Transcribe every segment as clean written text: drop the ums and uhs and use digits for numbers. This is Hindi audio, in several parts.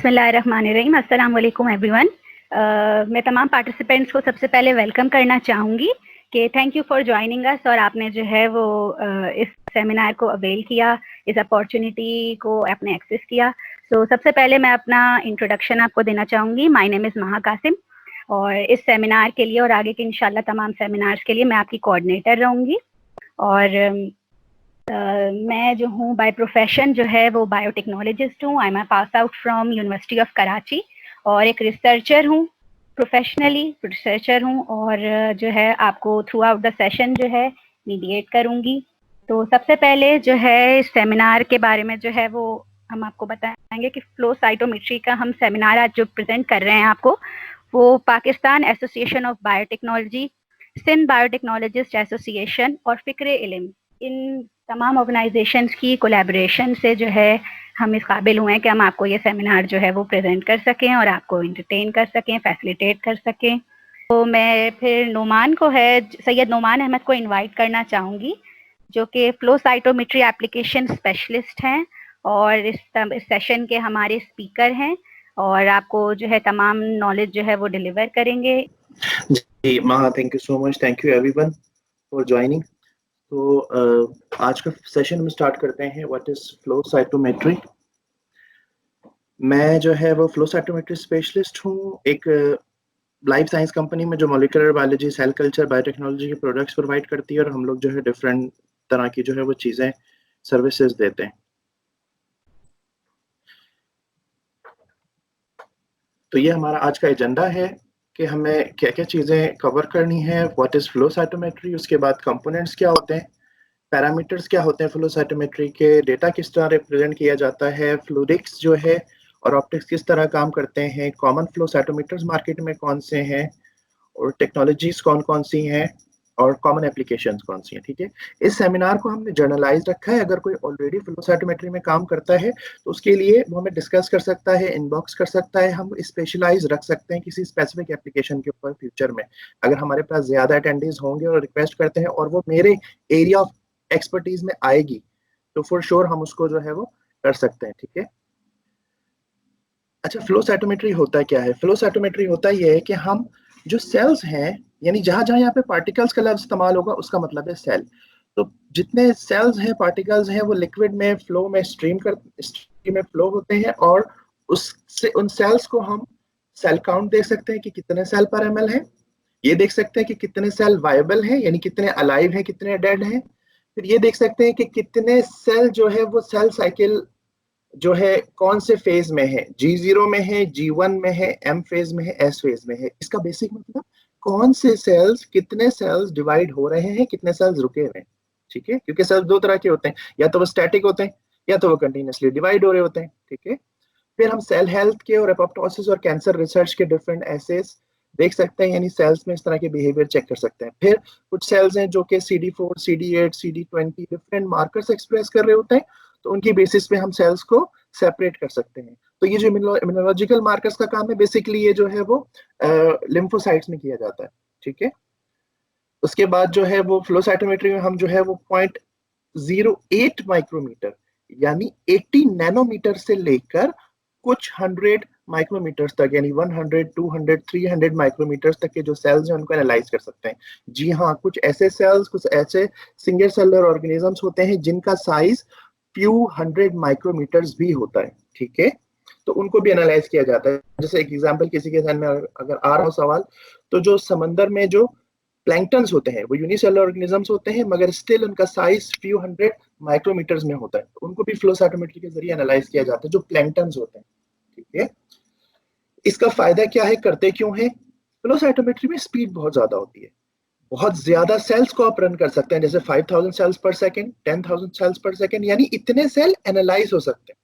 बिस्मिल्लाहिर्रहमानिर्रहीम। अस्सलाम वालेकुम एवरीवन। मैं तमाम पार्टिसिपेंट्स को सबसे पहले वेलकम करना चाहूँगी कि thank you for joining us, और आपने जो है वो इस सेमिनार को अवेल किया, इस अपॉर्चुनिटी को आपने एक्सेस किया। सबसे पहले मैं अपना इंट्रोडक्शन आपको देना चाहूँगी। माय नेम इज़ महा कासिम, और इस सेमिनार के लिए और आगे के इंशाल्लाह तमाम सेमिनार्स के लिए मैं आपकी कोऑर्डिनेटर रहूँगी। और मैं जो हूँ बाय प्रोफेशन जो है वो बायोटेक्नोलॉजिस्ट हूँ। I am pass out from university of Karachi, और एक रिसर्चर हूँ, प्रोफेशनली रिसर्चर हूँ, और जो है आपको थ्रू आउट द सेशन जो है मीडिएट करूँगी। तो सबसे पहले जो है इस सेमिनार के बारे में जो है वो हम आपको बताएंगे कि फ्लो साइटोमेट्री का हम सेमिनार आज जो प्रेजेंट कर रहे हैं आपको, वो Pakistan association of biotechnology, Sindh biotechnologist association और फ़िक्र इल्म, इन तमाम ऑर्गेनाइजेशंस की कोलैबोरेशन से जो है हम इस काबिल हुए हैं कि हम आपको ये सेमिनार जो है वो प्रेजेंट कर सकें और आपको इंटरटेन कर सकें, फैसिलिटेट कर सकें। तो मैं फिर नोमान को है, सैयद नोमान अहमद को इनवाइट करना चाहूँगी, जो कि फ्लो साइटोमेट्री एप्लीकेशन स्पेशलिस्ट हैं और इस सेशन के हमारे स्पीकर हैं, और आपको जो है तमाम नॉलेज जो है वो डिलीवर करेंगे। जी महा, thank you so much, thank you everyone for joining. तो आज का सेशन हम स्टार्ट करते हैं। What is flow cytometry. मैं जो है वो फ्लो साइटोमेट्री स्पेशलिस्ट हूँ एक लाइफ साइंस कंपनी में जो molecular biology, cell culture, biotechnology के प्रोडक्ट्स प्रोवाइड करती है, और हम लोग जो है डिफरेंट तरह की जो है वो चीज़ें, सर्विसेज देते हैं। तो ये हमारा आज का एजेंडा है कि हमें क्या क्या चीज़ें कवर करनी है। व्हाट इज़ फ्लो साइटोमेट्री, उसके बाद कंपोनेंट्स क्या होते हैं, पैरामीटर्स क्या होते हैं फ्लो साइटोमेट्री के, डेटा किस तरह रिप्रेजेंट किया जाता है, फ्लूइडिक्स जो है और ऑप्टिक्स किस तरह काम करते हैं, कॉमन फ्लो साइटोमीटर्स मार्केट में कौन से हैं, और टेक्नोलॉजीज कौन कौन सी हैं, और कॉमन एप्लीकेशंस कौन सी हैं। ठीक है, इस सेमिनार को हमने जर्नलाइज रखा है। अगर कोई ऑलरेडी फ्लो साइटोमेट्री में काम करता है तो उसके लिए वो हमें डिस्कस कर सकता है, इनबॉक्स कर सकता है। हम स्पेशलाइज रख सकते हैं किसी स्पेसिफिक एप्लीकेशन के ऊपर फ्यूचर में, अगर हमारे पास ज्यादा अटेंडेंस होंगे और रिक्वेस्ट करते हैं और वो मेरे एरिया ऑफ एक्सपर्टीज में आएगी तो फॉर श्योर हम उसको जो है वो कर सकते हैं। ठीक है, अच्छा, फ्लो साइटोमेट्री होता क्या है। फ्लो साइटोमेट्री होता यह है कि हम जो सेल्स हैं, यानी जहां जहां यहाँ पे पार्टिकल्स का लफ्ज इस्तेमाल होगा उसका मतलब है सेल। तो जितने सेल्स हैं, पार्टिकल्स हैं, वो लिक्विड में फ्लो में स्ट्रीम में फ्लो होते हैं, और उससे उन सेल्स को हम सेल काउंट देख सकते हैं कि कितने सेल पर एमएल है। ये देख सकते हैं कि कितने सेल वायबल हैं, यानी कितने अलाइव हैं, कितने डेड हैं। फिर ये देख सकते हैं कि कितने सेल जो है वो सेल साइकिल जो है कौन से फेज में है, G0 में है, G1 में है, M फेज में है, S फेज में है। इसका बेसिक मतलब कौन से सेल्स, कितने सेल्स डिवाइड हो रहे हैं, कितने सेल्स रुके हुए हैं। ठीक है, क्योंकि सेल्स दो तरह के होते हैं, या तो वो स्टैटिक होते हैं या तो वो कंटिन्यूसली डिवाइड हो रहे होते हैं। ठीक है, फिर हम सेल हेल्थ के और एपोप्टोसिस और कैंसर रिसर्च के डिफरेंट एसेस देख सकते हैं, यानी सेल्स में इस तरह के बिहेवियर चेक कर सकते हैं। फिर कुछ सेल्स हैं जो कि CD4, CD8, CD20 different markers express कर रहे होते हैं, तो उनकी बेसिस पे हम सेल्स को सेपरेट कर सकते हैं। तो ये जो इम्यूनोलॉजिकल मार्कर्स का काम है, बेसिकली ये जो है वो लिम्फोसाइट्स में किया जाता है। ठीक है, उसके बाद जो है वो फ्लो साइटोमेट्री में हम जो है वो 0.08 माइक्रोमीटर यानी 80 नैनोमीटर से लेकर कुछ 100 माइक्रोमीटर्स तक, यानी 100, 200, 300 माइक्रोमीटर्स तक के जो सेल्स हैं उनको एनालाइज कर सकते हैं। जी हाँ, कुछ ऐसे सेल्स, कुछ ऐसे सिंगल सेलुलर ऑर्गेनिजम्स होते हैं जिनका साइज फ्यू 100 माइक्रोमीटर्स भी होता है। ठीक है, तो उनको भी एनालाइज किया जाता है। जैसे एक एग्जांपल किसी के ध्यान में अगर आ रहा हो सवाल, तो जो समंदर में जो प्लैंकटन्स होते हैं वो यूनिसेलुलर ऑर्गेनिजम्स होते हैं, मगर स्टिल उनका साइज फ्यू 100 माइक्रोमीटर्स में होता है, तो उनको भी फ्लो साइटोमेट्री के जरिए एनालाइज किया जाता है, जो प्लैंकटन्स होते हैं। ठीक है, इसका फायदा क्या है, करते क्यों है। फ्लो साइटोमेट्री में स्पीड बहुत ज्यादा होती है, बहुत ज्यादा सेल्स को आप रन कर सकते हैं, जैसे 5000 सेल्स पर सेकंड, 10,000 सेल्स पर सेकंड, यानी इतने सेल एनालाइज हो सकते हैं।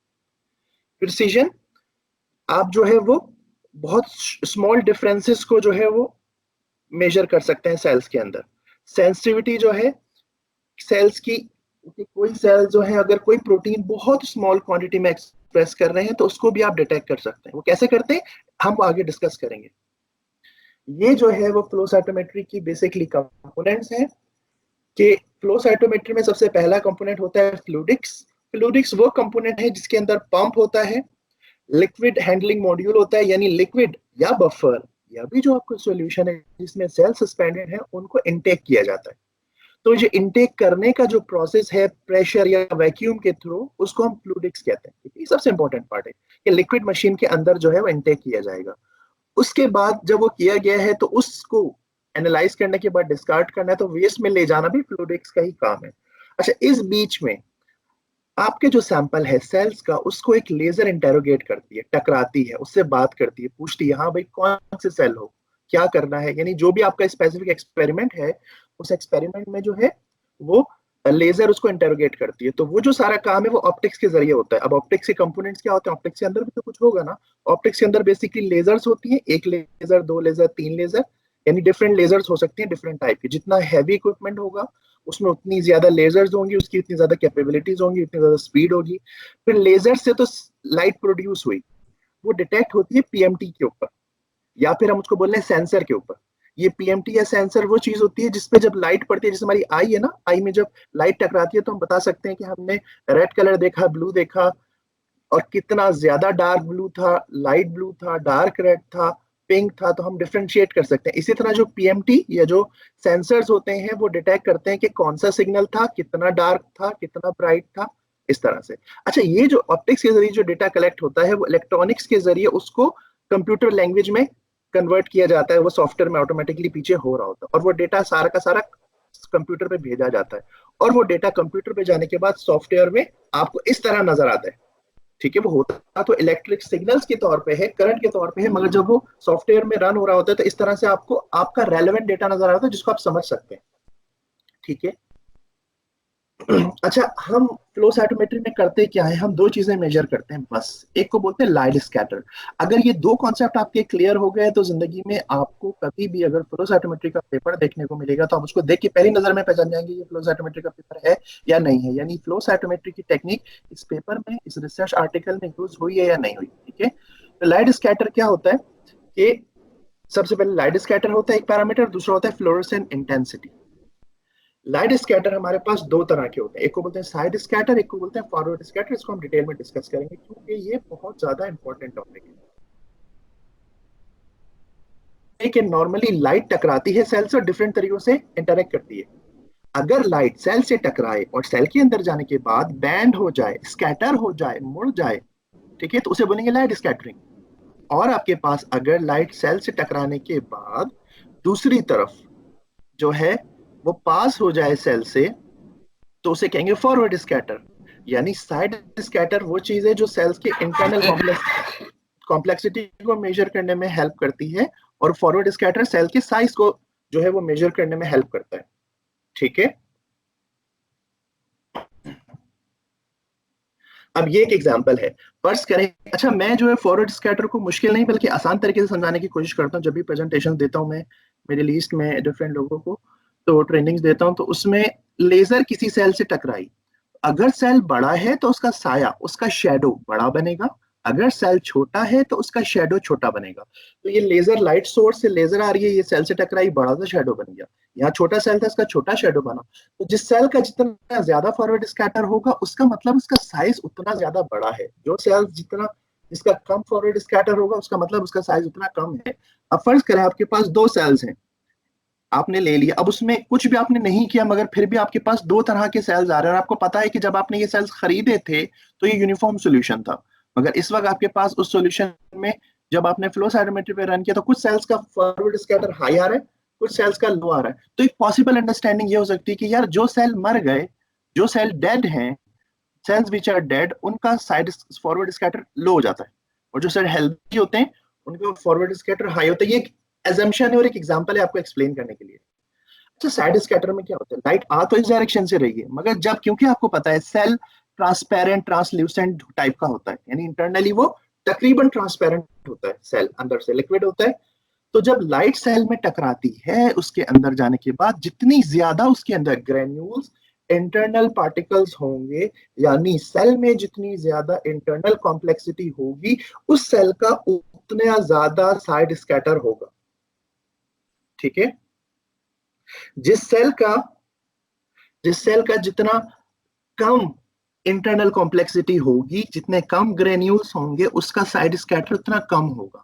प्रिसीजन, आप जो है वो बहुत स्मॉल डिफरेंसेस को जो है वो मेजर कर सकते हैं सेल्स के अंदर। सेंसिटिविटी जो है सेल्स की, कोई सेल जो है अगर कोई प्रोटीन बहुत स्मॉल क्वांटिटी में एक्सप्रेस कर रहे हैं तो उसको भी आप डिटेक्ट कर सकते हैं। वो कैसे करते हैं हम आगे डिस्कस करेंगे। ये जो है वो फ्लो साइटोमेट्री की बेसिकली कंपोनेंट्स हैं, कि फ्लो साइटोमेट्री में सबसे पहला कंपोनेंट होता है फ्लूइडिक्स। फ्लूइडिक्स वो कंपोनेंट है जिसके अंदर पंप होता है, लिक्विड हैंडलिंग मॉड्यूल होता है, यानी लिक्विड या बफर या भी जो आपका सॉल्यूशन है जिसमें सेल सस्पेंडेड है उनको इनटेक किया जाता है। तो ये इनटेक करने का जो प्रोसेस है प्रेशर या वैक्यूम के थ्रू, उसको हम फ्लूइडिक्स कहते हैं। ये सबसे इंपॉर्टेंट पार्ट है कि लिक्विड मशीन के अंदर जो है वो इनटेक किया जाएगा। उसके बाद जब वो किया गया है तो उसको एनालाइज करने के बाद डिस्कार्ड करना है, तो वेस्ट में ले जाना भी फ्लूइडिक्स का ही काम है। अच्छा, इस बीच में आपके जो सैंपल है सेल्स का, उसको एक लेजर इंटेरोगेट करती है, टकराती है, उससे बात करती है, पूछती है हाँ भाई कौन से सेल हो, क्या करना है, यानी जो भी आपका स्पेसिफिक एक्सपेरिमेंट है उस एक्सपेरिमेंट में जो है वो लेजर उसको इंटेरोगेट करती है। तो वो जो सारा काम है वो ऑप्टिक्स के जरिए होता है। अब ऑप्टिक्स के कंपोनेंट्स क्या होते हैं, ऑप्टिक्स के अंदर भी तो कुछ होगा ना। ऑप्टिक्स के अंदर बेसिकली लेजर्स होती है, एक लेजर, दो लेजर, तीन लेजर, यानी डिफरेंट लेजर्स हो सकती हैं डिफरेंट टाइप की। जितना हैवी इक्विपमेंट होगा उसमें उतनी ज्यादा लेजर्स होंगी, उसकी उतनी ज्यादा कैपेबिलिटीज होंगी, उतनी ज्यादा स्पीड होगी। फिर लेजर से तो लाइट प्रोड्यूस हुई, वो डिटेक्ट होती है पीएमटी के ऊपर, या फिर हम उसको बोल रहे हैं सेंसर के ऊपर। ये पीएमटी या सेंसर वो चीज होती है जिसपे जब लाइट पड़ती है, जैसे हमारी आई है ना, आई में जब लाइट टकराती है तो हम बता सकते हैं कि हमने रेड कलर देखा, ब्लू देखा, और कितना ज्यादा डार्क ब्लू था, लाइट ब्लू था, डार्क रेड था, पिंक था, तो हम डिफ्रेंशिएट कर सकते हैं। इसी तरह जो पीएमटी या जो सेंसर्स होते हैं वो डिटेक्ट करते हैं कि कौन सा सिग्नल था, कितना डार्क था, कितना ब्राइट था, इस तरह से। अच्छा, ये जो ऑप्टिक्स के जरिए जो डेटा कलेक्ट होता है वो इलेक्ट्रॉनिक्स के जरिए उसको कंप्यूटर लैंग्वेज में कन्वर्ट किया जाता है, वो सॉफ्टवेयर में ऑटोमेटिकली पीछे हो रहा होता है, और वो डेटा सारा का सारा कंप्यूटर पे भेजा जाता है। और वो डेटा कंप्यूटर पे जाने के बाद सॉफ्टवेयर में आपको इस तरह नजर आता है। ठीक है, वो होता तो इलेक्ट्रिक सिग्नल्स के तौर पे है, करंट के तौर पे है, मगर जब वो सॉफ्टवेयर में रन हो रहा होता है तो इस तरह से आपको आपका रेलेवेंट डेटा नजर आता है जिसको आप समझ सकते हैं। ठीक है। अच्छा, हम फ्लो साइटोमेट्री में करते क्या है, हम दो चीजें मेजर करते हैं बस। एक को बोलते हैं लाइट स्कैटर। अगर ये दो कॉन्सेप्ट आपके क्लियर हो गए तो जिंदगी में आपको कभी भी अगर फ्लो साइटोमेट्री का पेपर देखने को मिलेगा तो आप उसको देख के पहली नजर में पहचान जाएंगे ये फ्लो साइटोमेट्री का पेपर है या नहीं है, यानी फ्लो साइटोमेट्री की टेक्निक इस पेपर में, इस रिसर्च आर्टिकल में यूज हुई है या नहीं हुई। ठीक है। तो लाइट स्कैटर क्या होता है कि सबसे पहले लाइट स्कैटर होता है एक पैरामीटर, दूसरा होता है फ्लोरोसेंट इंटेंसिटी। लाइट स्कैटर हमारे पास दो तरह के होते हैं, एक को बोलते हैं साइड स्कैटर, एक को बोलते हैं फॉरवर्ड स्कैटर। इसको हम डिटेल में डिस्कस करेंगे क्योंकि ये बहुत ज्यादा इंपॉर्टेंट टॉपिक है कि नॉर्मली लाइट टकराती है सेल से और डिफरेंट तरीकों से इंटरेक्ट करती है। अगर लाइट सेल से टकराए और सेल के अंदर जाने के बाद बैंड हो जाए, स्कैटर हो जाए, मुड़ जाए, ठीक है, तो उसे बोलेंगे लाइट स्कैटरिंग। और आपके पास अगर लाइट सेल से टकराने के बाद दूसरी तरफ जो है वो पास हो जाए सेल से, तो उसे कहेंगे फॉरवर्ड स्कैटर। यानी साइड स्कैटर वो चीज है जो सेल्स के इंटरनल कॉम्प्लेक्सिटी को मेजर करने में हेल्प करती है, और फॉरवर्ड स्कैटर सेल के साइज को जो है वो मेजर करने में हेल्प करता है। ठीक है। अब ये एक एग्जांपल है, फर्ज करें। अच्छा, मैं जो है फॉरवर्ड स्कैटर को मुश्किल नहीं बल्कि आसान तरीके से समझाने की कोशिश करता हूँ। जब भी प्रेजेंटेशन देता हूँ मैं मेरे लिस्ट में डिफरेंट लोगों को, तो ट्रेनिंग्स देता हूँ, तो उसमें लेजर किसी सेल से टकराई, अगर सेल बड़ा है तो उसका साया, उसका शेडो बड़ा बनेगा, अगर सेल छोटा है तो उसका शेडो छोटा बनेगा। तो ये लेजर लाइट सोर्स से लेजर आ रही है, ये सेल से टकराई, बड़ा सा शेडो बन गया। यहाँ छोटा सेल था, इसका छोटा शेडो बना। तो जिस सेल का जितना ज्यादा फॉरवर्ड स्कैटर होगा उसका मतलब उसका साइज उतना ज्यादा बड़ा है। जो सेल जितना जिसका कम फॉरवर्ड स्कैटर होगा उसका मतलब उसका साइज उतना कम है। अब फर्ज करें आपके पास दो सेल्स हैं, आपने ले लिया, अब उसमें कुछ भी आपने नहीं किया मगर फिर भी आपके पास दो तरह के सेल्स आ रहे हैं, और आपको पता है कि जब आपने ये सेल्स खरीदे थे तो ये यूनिफॉर्म सॉल्यूशन था, मगर इस वक्त आपके पास उस सॉल्यूशन में जब आपने फ्लो साइटोमेट्री पे रन किया तो कुछ सेल्स का फॉरवर्ड स्कैटर हाई आ रहा है, कुछ सेल्स का लो आ रहा है। तो एक पॉसिबल अंडरस्टैंडिंग ये हो सकती है कि यार जो सेल मर गए, जो सेल डेड हैं, सेल्स विच आर डेड, उनका साइड फॉरवर्ड स्कैटर लो हो जाता है, और जो सेल हेल्थी होते हैं उनका फॉरवर्ड स्कैटर हाई होता है। ये एक एजम्पशन है और एक एग्जांपल है आपको एक्सप्लेन करने के लिए। अच्छा, साइड स्कैटर में क्या होता है, लाइट आ तो इस डायरेक्शन से रही है, मगर जब, क्योंकि आपको पता है सेल ट्रांसपेरेंट ट्रांसल्यूसेंट टाइप का होता है, यानी इंटरनली वो तकरीबन ट्रांसपेरेंट होता है, सेल अंदर से लिक्विड होता है। तो जब लाइट सेल में टकराती है उसके अंदर जाने के बाद जितनी ज्यादा उसके अंदर ग्रेन्यूल्स, इंटरनल पार्टिकल्स होंगे, यानी सेल में जितनी ज्यादा इंटरनल कॉम्प्लेक्सिटी होगी उस सेल का उतना ज्यादा साइड स्कैटर होगा। ठीक है। जिस सेल का जिस सेल का जितना कम इंटरनल कॉम्प्लेक्सिटी होगी, जितने कम ग्रेन्यूल्स होंगे उसका साइड स्कैटर उतना कम होगा।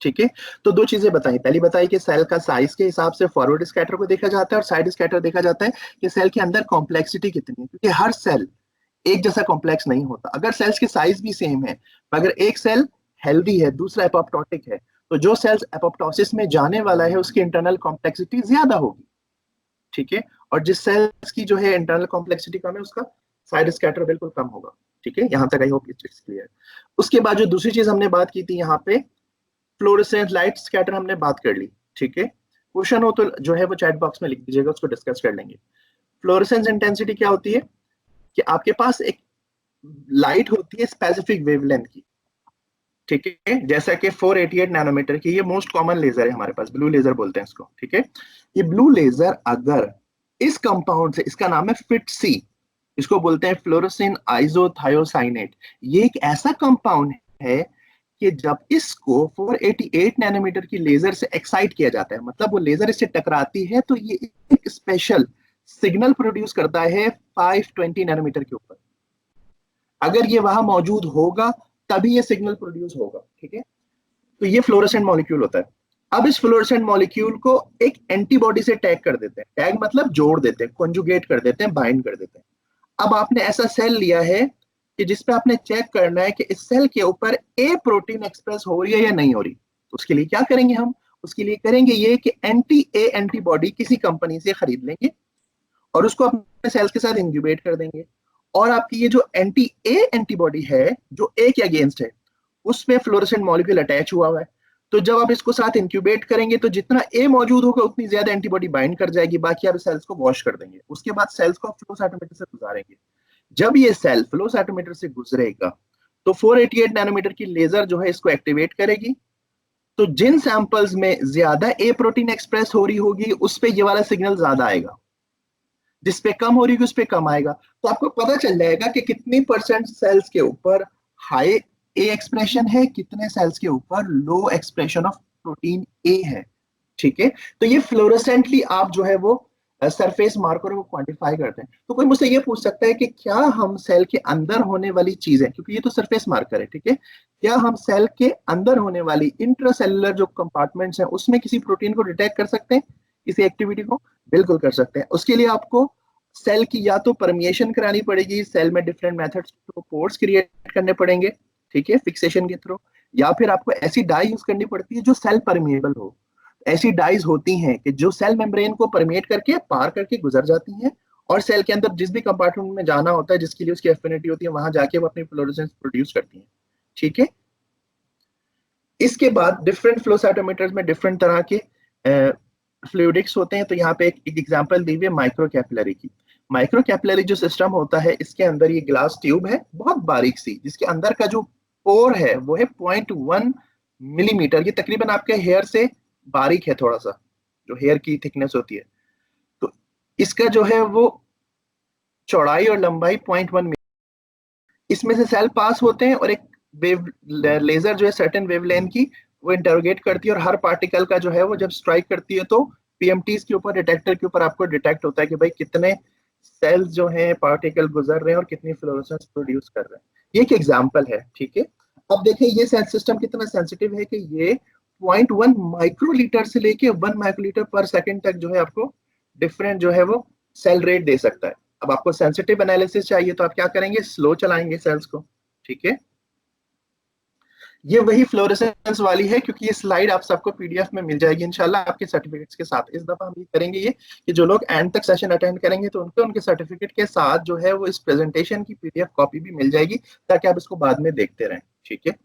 ठीक है, तो दो चीजें बताई, पहली बताई कि सेल का साइज के हिसाब से फॉरवर्ड स्कैटर को देखा जाता है और साइड स्कैटर देखा जाता है कि सेल के अंदर कॉम्प्लेक्सिटी कितनी है, क्योंकि हर सेल एक जैसा कॉम्प्लेक्स नहीं होता। अगर सेल्स के साइज भी सेम है, अगर एक सेल हेल्दी है दूसरा एपोप्टोटिक है, तो जो सेल्स एपोप्टोसिस में जाने वाला है उसकी इंटरनल कॉम्प्लेक्सिटी ज्यादा होगी। ठीक है, और जिस सेल्स की जो है इंटरनल कॉम्प्लेक्सिटी कम है उसका साइड स्कैटर बिल्कुल कम होगा। ठीक है, यहां तक आई होप इट्स क्लियर। उसके बाद जो दूसरी चीज हमने बात की थी यहाँ पे, फ्लोरेसेंट लाइट स्कैटर हमने बात कर ली। ठीक है, क्वेश्चन हो तो जो है वो चैट बॉक्स में लिख दीजिएगा, उसको डिस्कस कर लेंगे। फ्लोरेसेंस इंटेंसिटी क्या होती है कि आपके पास एक लाइट होती है स्पेसिफिक वेवलेंथ की। ठीक है, जैसा कि 488 नैनोमीटर की, ये मोस्ट कॉमन लेजर है हमारे पास, ब्लू लेजर बोलते हैं इसको। ठीक है, ये ब्लू लेजर अगर इस कंपाउंड से, इसका नाम है फिट सी, इसको बोलते हैं फ्लोरोसिन आइसोथायोसाइनेट, ये एक ऐसा कंपाउंड है कि जब इसको 488 नैनोमीटर की लेजर से एक्साइट किया जाता है, मतलब वो लेजर इससे टकराती है, तो ये एक स्पेशल सिग्नल प्रोड्यूस करता है 520 नैनोमीटर के ऊपर। अगर ये वहां मौजूद होगा तभी ये सिग्नल प्रोड्यूस होगा। ठीक है, तो ये फ्लोरोसेंट मॉलिक्यूल होता है। अब इस फ्लोरोसेंट मॉलिक्यूल को एक एंटीबॉडी से टैग कर देते हैं, टैग मतलब जोड़ देते हैं, कॉन्जुगेट कर देते हैं, बाइंड कर देते हैं। अब आपने ऐसा सेल लिया है कि जिसपे आपने चेक करना है कि इस सेल के ऊपर ए प्रोटीन एक्सप्रेस हो रही है या नहीं हो रही। तो उसके लिए क्या करेंगे हम, उसके लिए करेंगे ये कि एंटी ए एंटीबॉडी किसी कंपनी से खरीद लेंगे और उसको अपने सेल्स के साथ इंक्यूबेट कर देंगे, और आपकी ये जो एंटी ए एंटीबॉडी है जो ए के अगेंस्ट है उसमें फ्लोरोसेंट मॉलिक्यूल अटैच हुआ है। तो जब आप इसको साथ इंक्यूबेट करेंगे तो जितना ए मौजूद होगा उतनी ज्यादा एंटीबॉडी बाइंड कर जाएगी, बाकी आप सेल्स को वॉश कर देंगे। उसके बाद सेल्स को फ्लो साइटोमीटर से गुजारेंगे। जब ये सेल फ्लो साइटोमीटर से गुजरेगा तो 488 नैनोमीटर की लेजर जो है इसको एक्टिवेट करेगी। तो जिन सैंपल्स में ज्यादा ए प्रोटीन एक्सप्रेस हो रही होगी उस पे ये वाला सिग्नल ज्यादा आएगा, जिस पे कम हो रही होगी उस पे कम आएगा। तो आपको पता चल जाएगा कि कितनी परसेंट सेल्स के ऊपर हाई ए एक्सप्रेशन है, कितने सेल्स के ऊपर लो एक्सप्रेशन ऑफ प्रोटीन ए है। ठीक है, तो ये फ्लोरोसेंटली आप जो है वो सरफेस मार्कर को क्वांटिफाई करते हैं। तो कोई मुझसे ये पूछ सकता है कि क्या हम सेल के अंदर होने वाली चीजें, क्योंकि ये तो सरफेस मार्कर है, ठीक है, क्या हम सेल के अंदर होने वाली इंट्रासेलुलर जो कंपार्टमेंट्स हैं उसमें किसी प्रोटीन को डिटेक्ट कर सकते हैं, किसी एक्टिविटी को? बिल्कुल कर सकते हैं। उसके लिए आपको सेल की या तो परमिएशन करानी पड़ेगी, सेल में different methods through pores create करने पड़ेंगे, ठीक है, फिक्सेशन के थ्रू, या फिर आपको ऐसी डाई यूज करनी पड़ती है जो सेल परमिएबल हो। ऐसी डाइज होती हैं कि जो सेल मेम्ब्रेन को परमेट करके पार करके गुजर जाती हैं और सेल के अंदर जिस भी कंपार्टमेंट में जाना होता है जिसके लिए उसकी एफिनिटी होती है वहां जाके वो अपनी फ्लोरेसेंस प्रोड्यूस करती हैं। ठीक है, इसके बाद डिफरेंट फ्लो साइटोमीटर्स में डिफरेंट तरह के फ्लूइडिक्स होते हैं। तो यहाँ पे एक एग्जांपल दी हुई है माइक्रो कैपिलरी की। माइक्रो कैपिलरी जो सिस्टम होता है इसके अंदर ये ग्लास ट्यूब है बहुत बारीक सी, जिसके अंदर का जो पोर है वो है 0.1 मिलीमीटर। ये तकरीबन आपके हेयर से बारीक है, थोड़ा सा जो हेयर की थिकनेस होती है। तो इसका जो है वो चौड़ाई और लंबाई 0.1 इसमें से सेल पास होते हैं और एक वेव लेजर जो है सर्टेन वेवलेंथ की वो इंटरोगेट करती है, और हर पार्टिकल का जो है वो जब स्ट्राइक करती है तो पीएमटीज के ऊपर, डिटेक्टर के ऊपर आपको डिटेक्ट होता है कि भाई कितने सेल्स जो हैं पार्टिकल गुजर रहे हैं और कितनी फ्लोरेसेंस प्रोड्यूस कर रहे हैं। ये एक एग्जांपल है। ठीक है, अब देखिए ये सेल सिस्टम कितना सेंसिटिव है कि ये 0.1 माइक्रोलीटर से लेके 1 माइक्रोलीटर पर सेकंड तक जो है आपको डिफरेंट जो है वो सेल रेट दे सकता है। अब आपको सेंसिटिव एनालिसिस चाहिए तो आप क्या करेंगे, स्लो चलाएंगे सेल्स को। ठीक है, ये वही फ्लोरेसेंस वाली है, क्योंकि ये स्लाइड आप सबको पीडीएफ में मिल जाएगी इंशाल्लाह आपके सर्टिफिकेट्स के साथ। इस दफा हम ये करेंगे ये कि जो लोग एंड तक सेशन अटेंड करेंगे तो उनको उनके सर्टिफिकेट के साथ जो है वो इस प्रेजेंटेशन की पीडीएफ कॉपी भी मिल जाएगी ताकि आप इसको बाद में देखते रहें। ठीक है,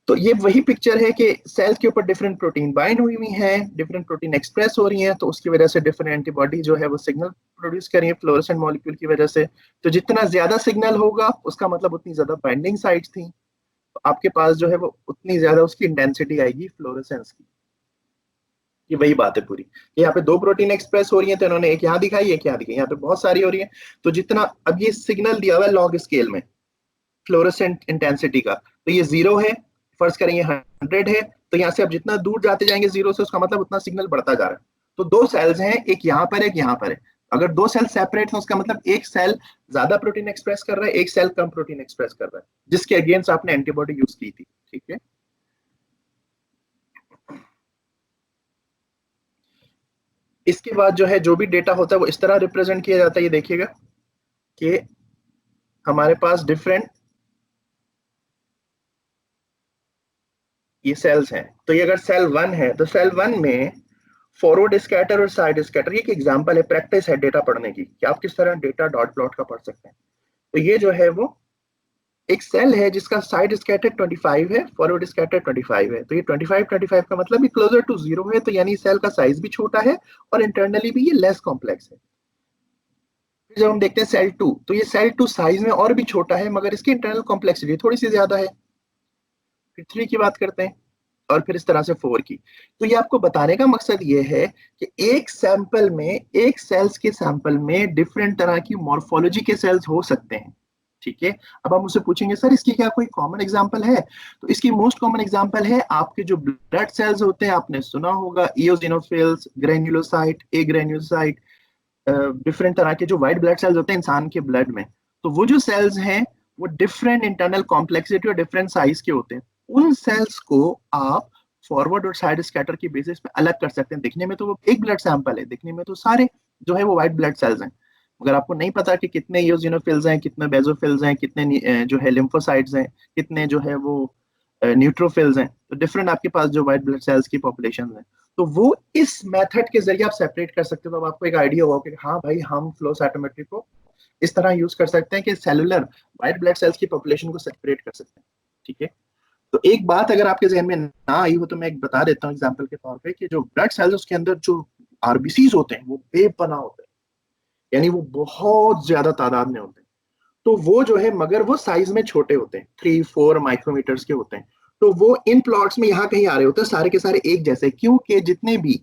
तो ये वही पिक्चर है कि सेल्स के ऊपर डिफरेंट प्रोटीन बाइंड हुई हुई हैं, डिफरेंट प्रोटीन एक्सप्रेस हो रही हैं, तो उसकी वजह से डिफरेंट एंटीबॉडी जो है वो सिग्नल प्रोड्यूस कर रही है फ्लोरेसेंट मॉलिक्यूल की वजह से। तो जितना ज्यादा सिग्नल होगा उसका मतलब उतनी ज्यादा बाइंडिंग साइट्स थी, तो आपके पास जो है वो उतनी ज्यादा उसकी इंटेंसिटी आएगी फ्लोरेसेंस की। ये वही बात है पूरी। यहाँ पे दो प्रोटीन एक्सप्रेस हो रही है तो इन्होंने एक यहाँ दिखाई एक यहाँ दिखाई, यहाँ पे बहुत सारी हो रही है। तो जितना अब ये सिग्नल दिया हुआ है लॉग स्केल में फ्लोरेसेंट इंटेंसिटी का, तो ये 0 है, फर्ज करें ये 100 है, तो यहाँ से अब जितना दूर जाते जाएंगे 0 से उसका मतलब उतना सिग्नल बढ़ता जा रहा है। तो दो सेल्स हैं, एक यहाँ पर एक यहाँ पर है, अगर दो सेल सेपरेट है उसका मतलब एक सेल ज्यादा प्रोटीन एक्सप्रेस कर रहा है, एक सेल कम प्रोटीन एक्सप्रेस कर रहा है, जिसके अगेंस्ट आपने एंटीबॉडी यूज की थी। ठीक है, इसके बाद जो है जो भी डेटा होता है वो इस तरह रिप्रेजेंट किया जाता है। ये देखिएगा कि हमारे पास डिफरेंट ये सेल्स हैं। तो ये अगर सेल 1 है तो सेल 1 में फॉरवर्ड स्कैटर और साइड स्कैटर, ये एक एग्जांपल है, प्रैक्टिस है डेटा पढ़ने की कि आप किस तरह डेटा डॉट प्लॉट का पढ़ सकते हैं। तो ये जो है वो एक सेल है जिसका साइड स्कैटर 25 है, फॉरवर्ड स्कैटर 25 है। तो ये 25 का मतलब ये क्लोजर टू जीरो है, तो यानी सेल का साइज भी छोटा है और इंटरनली भी ये लेस कॉम्प्लेक्स है। फिर जब हम देखते हैं सेल 2, तो ये सेल 2 साइज में और भी छोटा है मगर इसकी इंटरनल कॉम्प्लेक्सिटी थोड़ी सी ज्यादा है। फिर 3 की बात करते हैं और फिर इस तरह से 4 की। तो ये आपको बताने का मकसद ये है कि एक सैंपल में, एक सेल्स के सैंपल में डिफरेंट तरह की मॉर्फोलॉजी के सेल्स हो सकते हैं। ठीक है, अब आप मुझसे पूछेंगे सर इसकी क्या कोई कॉमन एग्जांपल है? तो इसकी मोस्ट कॉमन एग्जांपल है आपके जो ब्लड सेल्स होते हैं, आपने सुना होगा इओसिनोफिल्स, ग्रेन्युलोसाइट, ए ग्रेन्युलोसाइट, डिफरेंट तरह के जो व्हाइट ब्लड सेल्स होते हैं इंसान के ब्लड में। तो वो जो सेल्स हैं वो डिफरेंट इंटरनल कॉम्प्लेक्सिटी और डिफरेंट साइज के होते हैं। उन सेल्स को आप फॉरवर्ड और साइड स्कैटर की बेसिस पे अलग कर सकते हैं। दिखने में तो वो एक ब्लड सैंपल है, दिखने में तो सारे जो है वो व्हाइट ब्लड सेल्स हैं, मगर आपको नहीं पता कि कितने इओसिनोफिल्स हैं, कितने बेसोफिल्स हैं, कितने जो है लिम्फोसाइट्स हैं, कितने जो है वो न्यूट्रोफिल्स हैं। तो डिफरेंट आपके पास जो व्हाइट ब्लड सेल्स की पॉपुलेशन है, तो वो इस मेथड के जरिए आप सेपरेट कर सकते हो। तो अब आपको एक आइडिया होगा कि हाँ भाई, हम फ्लो साइटोमेट्री को इस तरह यूज कर सकते हैं कि सेलुलर व्हाइट ब्लड सेल्स की पॉपुलेशन को सेपरेट कर सकते हैं। ठीक है, तो एक बात अगर आपके जहन में ना आई हो तो मैं एक बता देता हूँ एग्जाम्पल के तौर पे कि जो ब्लड सेल्स उसके अंदर जो आरबीसीज होते हैं वो बेपनाह होते हैं, यानी वो बहुत ज्यादा तादाद में होते हैं। तो वो जो है मगर वो साइज में छोटे होते हैं, 3-4 माइक्रोमीटर्स के होते हैं। तो वो इन प्लॉट्स में यहाँ कहीं आ रहे होते हैं, सारे के सारे एक जैसे, क्योंकि जितने भी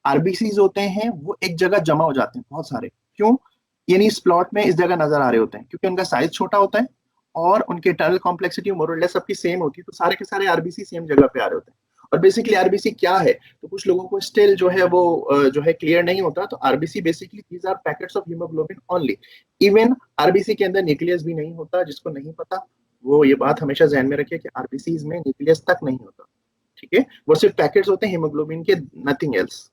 आरबीसीज होते हैं वो एक जगह जमा हो जाते हैं बहुत सारे। क्यों? यानी इस प्लॉट में इस जगह नजर आ रहे होते हैं क्योंकि उनका साइज छोटा होता है और उनके इंटरनल कॉम्प्लेक्सिटी मोरलेस सबकी सेम होती है, तो सारे के सारे आरबीसी सेम जगह पे आ रहे होते हैं। और बेसिकली आरबीसी क्या है, तो कुछ लोगों को स्टिल जो है वो जो है क्लियर नहीं होता। तो RBC basically these are packets of haemoglobin only. Even RBC के अंदर न्यूक्लियस भी नहीं होता, जिसको नहीं पता वो ये बात हमेशा ध्यान में रखिए कि आरबीसी में न्यूक्लियस तक नहीं होता। ठीक है, वो सिर्फ पैकेट्स होते हैं हीमोग्लोबिन के, नथिंग एल्स।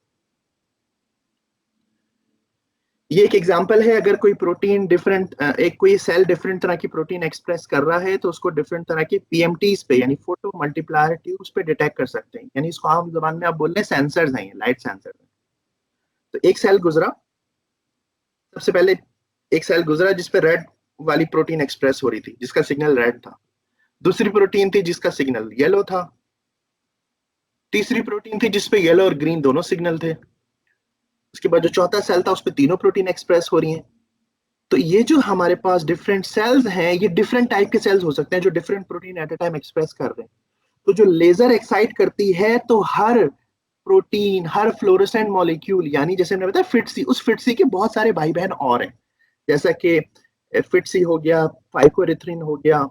ये एक एग्जांपल है, अगर कोई प्रोटीन डिफरेंट, एक कोई सेल डिफरेंट तरह की प्रोटीन एक्सप्रेस कर रहा है तो उसको डिफरेंट तरह के पीएमटीज पे यानी फोटो मल्टीप्लायर ट्यूब्स पे डिटेक्ट कर सकते हैं। यानी इसको आम जबान में आप बोल रहे हैं सेंसर्स हैं, लाइट सेंसर। तो एक सेल गुजरा, सबसे पहले एक सेल गुजरा जिसपे रेड वाली प्रोटीन एक्सप्रेस हो रही थी जिसका सिग्नल रेड था, दूसरी प्रोटीन थी जिसका सिग्नल येलो था, तीसरी प्रोटीन थी जिसपे येलो और ग्रीन दोनों सिग्नल थे, उसके बाद जो चौथा सेल था उस पर तीनों प्रोटीन एक्सप्रेस हो रही हैं। तो ये जो हमारे पास डिफरेंट सेल्स हैं ये डिफरेंट टाइप के सेल्स हो सकते हैं जो different protein at a time express कर रहे हैं। तो जो लेजर एक्साइट करती है तो हर प्रोटीन, हर फ्लोरोसेंट मॉलिक्यूल, यानी जैसे हमने बताया फिटसी, उस फिटसी के बहुत सारे भाई बहन और हैं, जैसा कि फिटसी हो गया, फाइकोरिथ्रिन हो गया,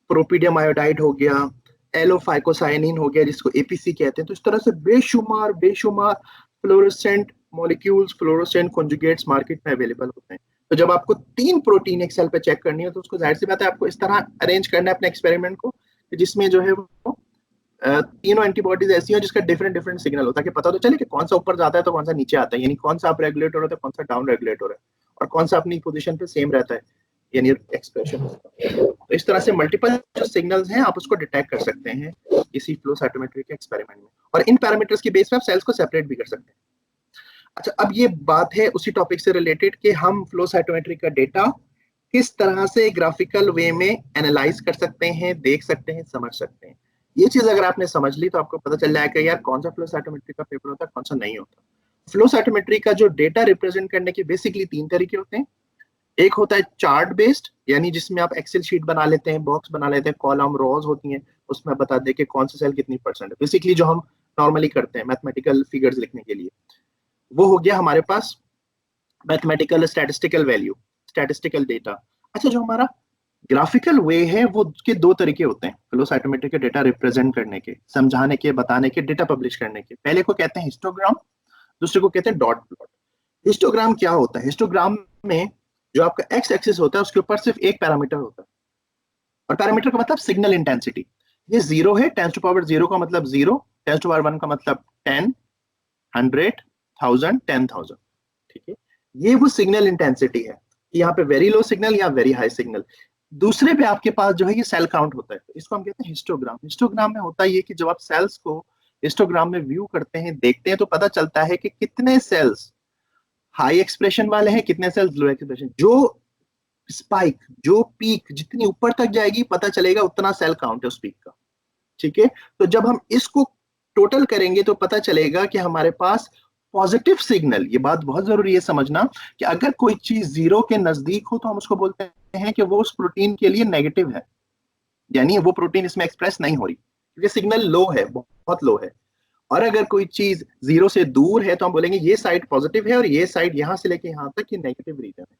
प्रोपीडियम आयोडाइड हो गया, एलोफाइकोसाइनिन हो गया जिसको एपीसी कहते हैं। तो इस तरह से बेशुमार बेशुमार fluorescent molecules, fluorescent conjugates market में अवेलेबल होते हैं। तो जब आपको 3 प्रोटीन एक सेल पे चेक करनी है तो उसको जाहिर सी बात है आपको इस तरह अरेंज करना है अपने एक्सपेरिमेंट को जिसमें जो है वो तीनों एंटीबॉडीज ऐसी हो जिसका डिफरेंट डिफरेंट सिग्नल होता है, कि पता तो चले कि कौन सा ऊपर जाता है तो कौन सा नीचे आता है, यानी कौन सा अप रेगुलेट हो रहा है कौन सा डाउन रेगुलेट हो रहा है और कौन सा अपनी पोजीशन पे सेम रहता है, यानी एक्सप्रेशन। तो इस तरह से मल्टीपल जो सिग्नल्स हैं आप उसको डिटेक्ट कर सकते हैं इसी फ्लो साइटोमेट्री के एक्सपेरिमेंट में, और इन पैरामीटर्स की बेस पे आप सेल्स को सेपरेट भी कर सकते हैं। अच्छा, अब ये बात है उसी टॉपिक से रिलेटेड कि हम फ्लो साइटोमेट्री का डेटा किस तरह से ग्राफिकल वे में एनालाइज कर सकते हैं, देख सकते हैं, समझ सकते हैं। ये चीज अगर आपने समझ ली तो आपको पता चल जाएगा यार कौन सा फ्लो साइटोमेट्री का पेपर होता है, कौन सा नहीं होता। फ्लो साइटोमेट्री का जो डेटा रिप्रेजेंट करने के बेसिकली 3 तरीके होते हैं। एक होता है चार्ट बेस्ड, यानी जिसमें आप एक्सेल शीट बना लेते हैं, बॉक्स बना लेते हैं, कॉलम रोज होती हैं, उसमें बता दें कि कौन सा सेल कितनी परसेंट है, बेसिकली जो हम नॉर्मली करते हैं मैथमेटिकल फिगर्स लिखने के लिए। वो हो गया हमारे पास mathematical statistical value, statistical data. अच्छा, जो हमारा ग्राफिकल वे है वो के 2 तरीके होते हैं फ्लो साइटोमेट्री के डेटा रिप्रेजेंट करने के, समझाने के, बताने के, डेटा पब्लिश करने के। पहले को कहते हैं हिस्टोग्राम, दूसरे को कहते हैं डॉट प्लॉट। हिस्टोग्राम क्या होता है? हिस्टोग्राम में जो आपका एक्स एक्सिस होता है उसके ऊपर सिर्फ एक पैरामीटर होता है, और पैरामीटर का मतलब सिग्नल इंटेंसिटी। ये जीरो है, 10⁻0 का मतलब जीरो, 10⁻1 का मतलब 10, 100, 1000, 10,000। ठीक है, ये वो सिग्नल इंटेंसिटी है। यहाँ पे वेरी लो सिग्नल या वेरी हाई सिग्नल। दूसरे पे आपके पास जो है ये सेल काउंट होता है, तो इसको हम कहते हैं हिस्टोग्राम। हिस्टोग्राम में होता ये कि जब आप सेल्स को हिस्टोग्राम में व्यू करते हैं, देखते हैं, तो पता चलता है कि कितने सेल्स हाई एक्सप्रेशन वाले हैं, कितने सेल्स लो एक्सप्रेशन। जो स्पाइक, जो पीक जितनी ऊपर तक जाएगी पता चलेगा उतना सेल काउंट है उस पीक का। ठीक है, तो जब हम इसको टोटल करेंगे तो पता चलेगा कि हमारे पास पॉजिटिव सिग्नल, ये बात बहुत जरूरी है समझना, कि अगर कोई चीज जीरो के नजदीक हो तो हम उसको बोलते हैं कि वो उस प्रोटीन के लिए नेगेटिव है, यानी वो प्रोटीन इसमें एक्सप्रेस नहीं हो रही क्योंकि सिग्नल लो है, बहुत लो है। और अगर कोई चीज जीरो से दूर है तो हम बोलेंगे ये साइड पॉजिटिव है और ये साइड यहां से लेके यहां तक ये नेगेटिव रीजन है।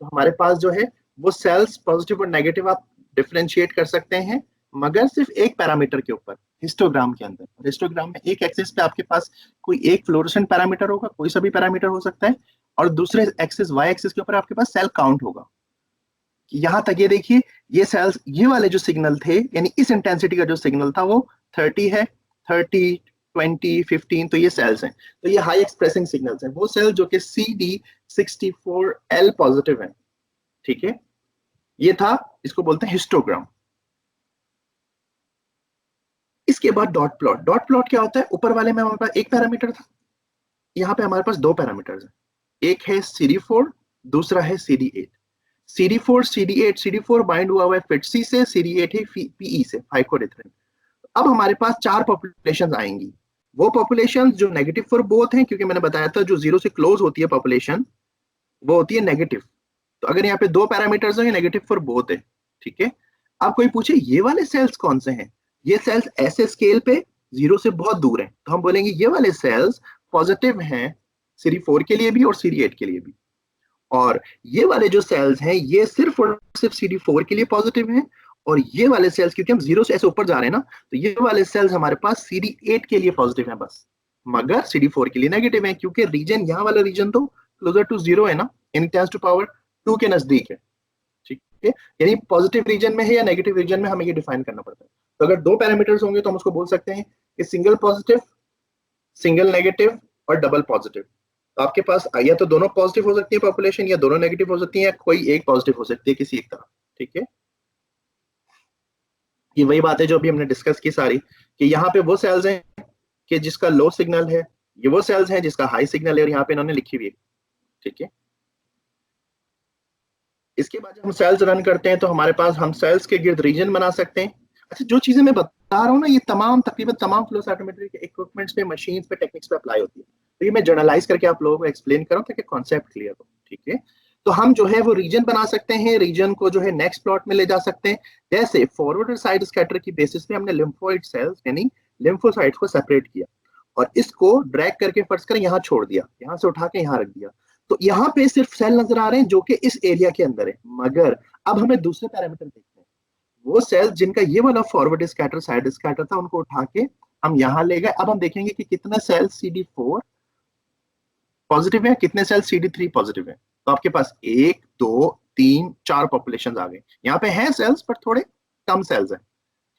तो हमारे पास जो है वो सेल्स पॉजिटिव और नेगेटिव आप डिफ्रेंशिएट कर सकते हैं, मगर सिर्फ एक पैरामीटर के ऊपर, हिस्टोग्राम के अंदर। हिस्टोग्राम में एक एक्सिस पे आपके पास कोई एक फ्लोरेसेंट पैरामीटर होगा, कोई सा भी पैरामीटर हो सकता है, और दूसरे एक्सिस वाई एक्सिस के ऊपर आपके पास सेल काउंट होगा। यहां तक ये देखिए, ये सेल्स, ये वाले जो सिग्नल थे, यानी इस इंटेंसिटी का जो सिग्नल था वो 30 है, 30, 20, 15, तो ये सेल्स हैं। तो ये हाई एक्सप्रेसिंग सिग्नल्स हैं, वो सेल जो कि CD64L पॉजिटिव है। ठीक है, ये था, इसको बोलते हैं हिस्टोग्राम। इसके बाद डॉट प्लॉट। डॉट प्लॉट क्या होता है? ऊपर वाले में हमारे पास एक पैरामीटर था, यहाँ पे हमारे पास दो पैरामीटर्स हैं, एक है CD4, दूसरा है CD8। CD4, CD8, CD4 bind हुआ है FITC से, CD8 है PE से, फाइकोडिथ्रिन। अब हमारे पास चार पॉपुलेशन आएंगी। वो पॉपुलेशन जो नेगेटिव फॉर बोथ हैं, क्योंकि मैंने बताया था जो जीरो से क्लोज होती है पॉपुलेशन वो होती है नेगेटिव। तो अगर यहाँ पे दो पैरामीटर्स हैं, नेगेटिव फॉर बोथ है। ठीक है, अब कोई पूछे ये वाले सेल्स कौन से हैं? ये सेल्स ऐसे स्केल पे जीरो से बहुत दूर हैं, तो हम बोलेंगे ये वाले सेल्स पॉजिटिव हैं CD4 के लिए भी और CD8 के लिए भी। और ये वाले जो सेल्स हैं ये सिर्फ और सिर्फ CD4 के लिए पॉजिटिव हैं, और ये वाले सेल्स, क्योंकि हम जीरो से ऐसे ऊपर जा रहे हैं ना, तो ये वाले सेल्स हमारे पास CD8 के लिए पॉजिटिव हैं बस, मगर CD4 के लिए नेगेटिव है, क्योंकि रीजन, यहाँ वाला रीजन तो क्लोजर टू जीरो है ना, इन 10⁻2 के नजदीक है। ठीक है, यानी पॉजिटिव रीजन में है या नेगेटिव रीजन में, हमें ये डिफाइन करना पड़ता है। तो अगर दो पैरामीटर्स होंगे तो हम उसको बोल सकते हैं कि सिंगल पॉजिटिव, सिंगल नेगेटिव और डबल पॉजिटिव। तो आपके पास या तो दोनों पॉजिटिव हो सकती है पॉपुलेशन, या दोनों नेगेटिव हो सकती है, या कोई एक पॉजिटिव हो सकती है किसी एक तरफ। ठीक है, ये वही बात है जो अभी हमने डिस्कस की सारी, कि यहाँ पे वो सेल्स हैं कि जिसका लो सिग्नल है, ये वो सेल्स हैं जिसका हाई सिग्नल है, और यहाँ पे इन्होंने लिखी हुई है। ठीक है, इसके बाद जब हम सेल्स रन करते हैं तो हमारे पास, हम सेल्स के गिर्द रीजन बना सकते हैं। अच्छा, जो चीजें मैं बता रहा हूँ ना, ये तमाम, तकरीबन तमाम फ्लो साइटोमेट्री के इक्विपमेंट्स पे, मशीन्स पे, टेक्निक्स पे अप्लाई होती है। तो ये मैं जर्नलाइज करके आप लोगों को एक्सप्लेन कर रहा हूँ ताकि कॉन्सेप्ट क्लियर हो। ठीक है, तो हम जो है वो रीजन बना सकते हैं, रीजन को जो है नेक्स्ट प्लॉट में ले जा सकते हैं। जैसे फॉरवर्ड और साइड स्कैटर की बेसिस पे हमने लिम्फोइड सेल्स यानी लिम्फोसाइट्स को सेपरेट किया, और इसको ड्रैग करके फर्ज कर यहाँ छोड़ दिया, यहाँ से उठा के यहाँ रख दिया। तो यहाँ पे सिर्फ सेल नजर आ रहे हैं जो कि इस एरिया के अंदर है, मगर अब हमें दूसरे पैरामीटर देखते हैं। वो सेल्स जिनका ये वाला फॉरवर्ड स्कैटर, साइड स्कैटर था, उनको उठा के हम यहाँ ले गए। अब हम देखेंगे कि कितने सेल्स CD4 पॉजिटिव है, कितने सेल्स CD3 पॉजिटिव है। तो आपके पास 1, 2, 3, 4 पॉपुलेशन आ गए। यहाँ पे हैं सेल्स पर थोड़े कम सेल्स हैं।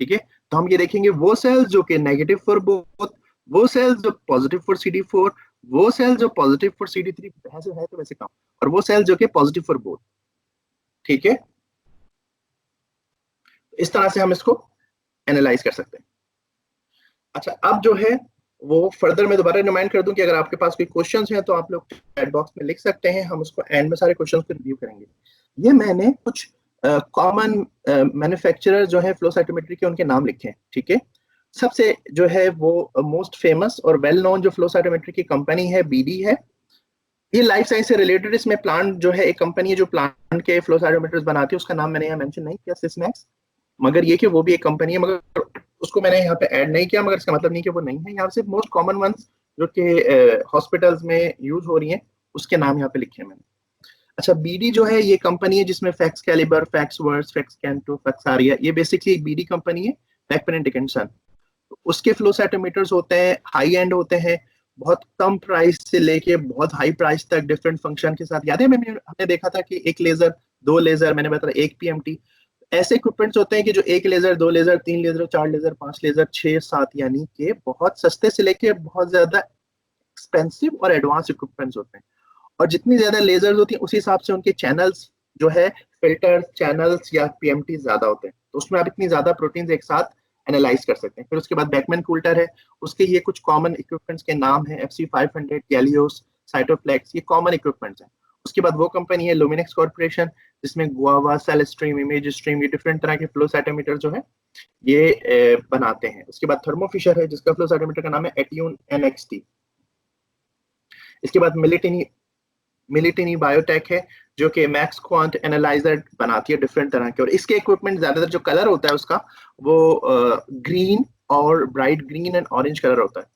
ठीक है, तो हम ये देखेंगे वो सेल्स जो कि नेगेटिव फॉर बोथ, वो सेल्स जो पॉजिटिव फॉर CD4, वो सेल्स जो पॉजिटिव फॉर CD3, ऐसे है तो वैसे कम, और वो सेल्स जो कि पॉजिटिव फॉर बोथ। ठीक है, इस तरह से हम इसको एनालाइज कर सकते हैं। अच्छा, अब जो है वो फर्दर मैं दोबारा रिमाइंड कर दूं कि अगर आपके पास कोई क्वेश्चंस हैं तो आप लोग चैट बॉक्स में लिख सकते हैं, हम उसको एंड में सारे क्वेश्चंस को रिव्यू करेंगे। ये मैंने कुछ कॉमन मैन्युफैक्चरर जो है फ्लो साइटोमेट्री के, उनके नाम लिखे हैं। ठीक है, सबसे जो है वो मोस्ट फेमस और वेल नोन जो फ्लो साइटोमेट्री की कंपनी है, BD है। ये लाइफ साइंस से रिलेटेड, इसमें प्लांट जो है एक कंपनी है जो प्लांट के फ्लो साइटोमीटर्स बनाती है, उसका नाम मैंने यहाँ मेंशन नहीं किया, सिस्मैक्स, मगर ये कि वो भी एक कंपनी है, मगर उसको मैंने यहाँ पे ऐड नहीं किया, मगर इसका मतलब नहीं कि वो नहीं है। यहाँ से मोस्ट कॉमन वंस जो कि हॉस्पिटल्स में यूज हो रही हैं, उसके नाम यहाँ पे लिखे हैं मैंने। अच्छा, BD जो है ये कंपनी है जिसमें FACS Calibur, FACS Verse, FACS Canto, FACS Aria, ये बेसिकली BD कंपनी है, बैकपेन एंड डिकिंसन। उसके फ्लो साइटोमीटर्स होते हैं, हाई एंड होते हैं, बहुत कम प्राइस से लेके बहुत हाई प्राइस तक डिफरेंट फंक्शन के साथ। याद है हमने देखा था कि एक लेजर, दो लेजर, मैंने बताया एक पीएमटी, ऐसे इक्विपमेंट्स होते हैं कि जो एक लेजर, दो लेजर, तीन लेजर, चार लेजर, पांच लेजर, छह सात, यानी कि बहुत सस्ते से लेके बहुत ज्यादा एक्सपेंसिव और एडवांस इक्विपमेंट्स होते हैं। और जितनी ज्यादा लेजर्स होती हैं उसी हिसाब से उनके चैनल्स जो है, फिल्टर चैनल्स या पीएमटी ज्यादा होते हैं, तो उसमें आप इतनी ज्यादा प्रोटीन एक साथ एनालाइज कर सकते हैं। फिर उसके बाद बैकमैन कूल्टर है, उसके ये कुछ कॉमन इक्विपमेंट्स के नाम है, FC500, गैलियोस, साइटोफ्लेक्स, ये कॉमन इक्विपमेंट्स हैं। उसके बाद वो कंपनी है लुमिनेक्स कॉर्पोरेशन, जिसमें Guava, cell stream, image stream, ये डिफरेंट तरह के फ्लो साइटोमीटर जो है ये बनाते हैं। उसके बाद थर्मो फिशर है, जिसका फ्लो साइटोमीटर का नाम है एट्यून NXT। इसके बाद मिलिटिनी बायोटेक है, जो कि मैक्स क्वांट एनालाइजर बनाती है डिफरेंट तरह के, और इसके इक्विपमेंट ज्यादातर जो कलर होता है उसका वो ग्रीन और bright green and orange colour होता है।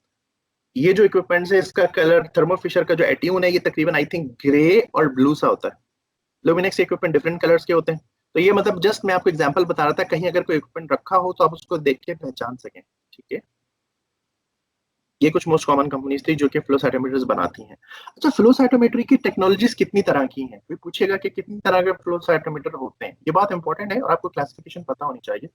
ये जो इक्विपमेंट है इसका कलर, थर्मो फिशर का जो एट्यून है, ये तकरीबन आई थिंक ग्रे और ब्लू सा होता है। लुमिनेक्स इक्विपमेंट डिफरेंट कलर्स के होते हैं। तो ये मतलब जस्ट मैं आपको एग्जांपल बता रहा था, कहीं अगर कोई इक्विपमेंट रखा हो तो आप उसको देख के पहचान सकें। ठीक है, ये कुछ मोस्ट कॉमन कंपनीज थी जो कि फ्लो साइटोमीटर्स बनाती हैं। अच्छा, फ्लो साइटोमेट्री की टेक्नोलॉजीज कितनी तरह की हैं? कोई पूछेगा कि कितनी तरह के फ्लो साइटोमीटर होते हैं, ये बात इंपॉर्टेंट है और आपको क्लासिफिकेशन पता होनी चाहिए।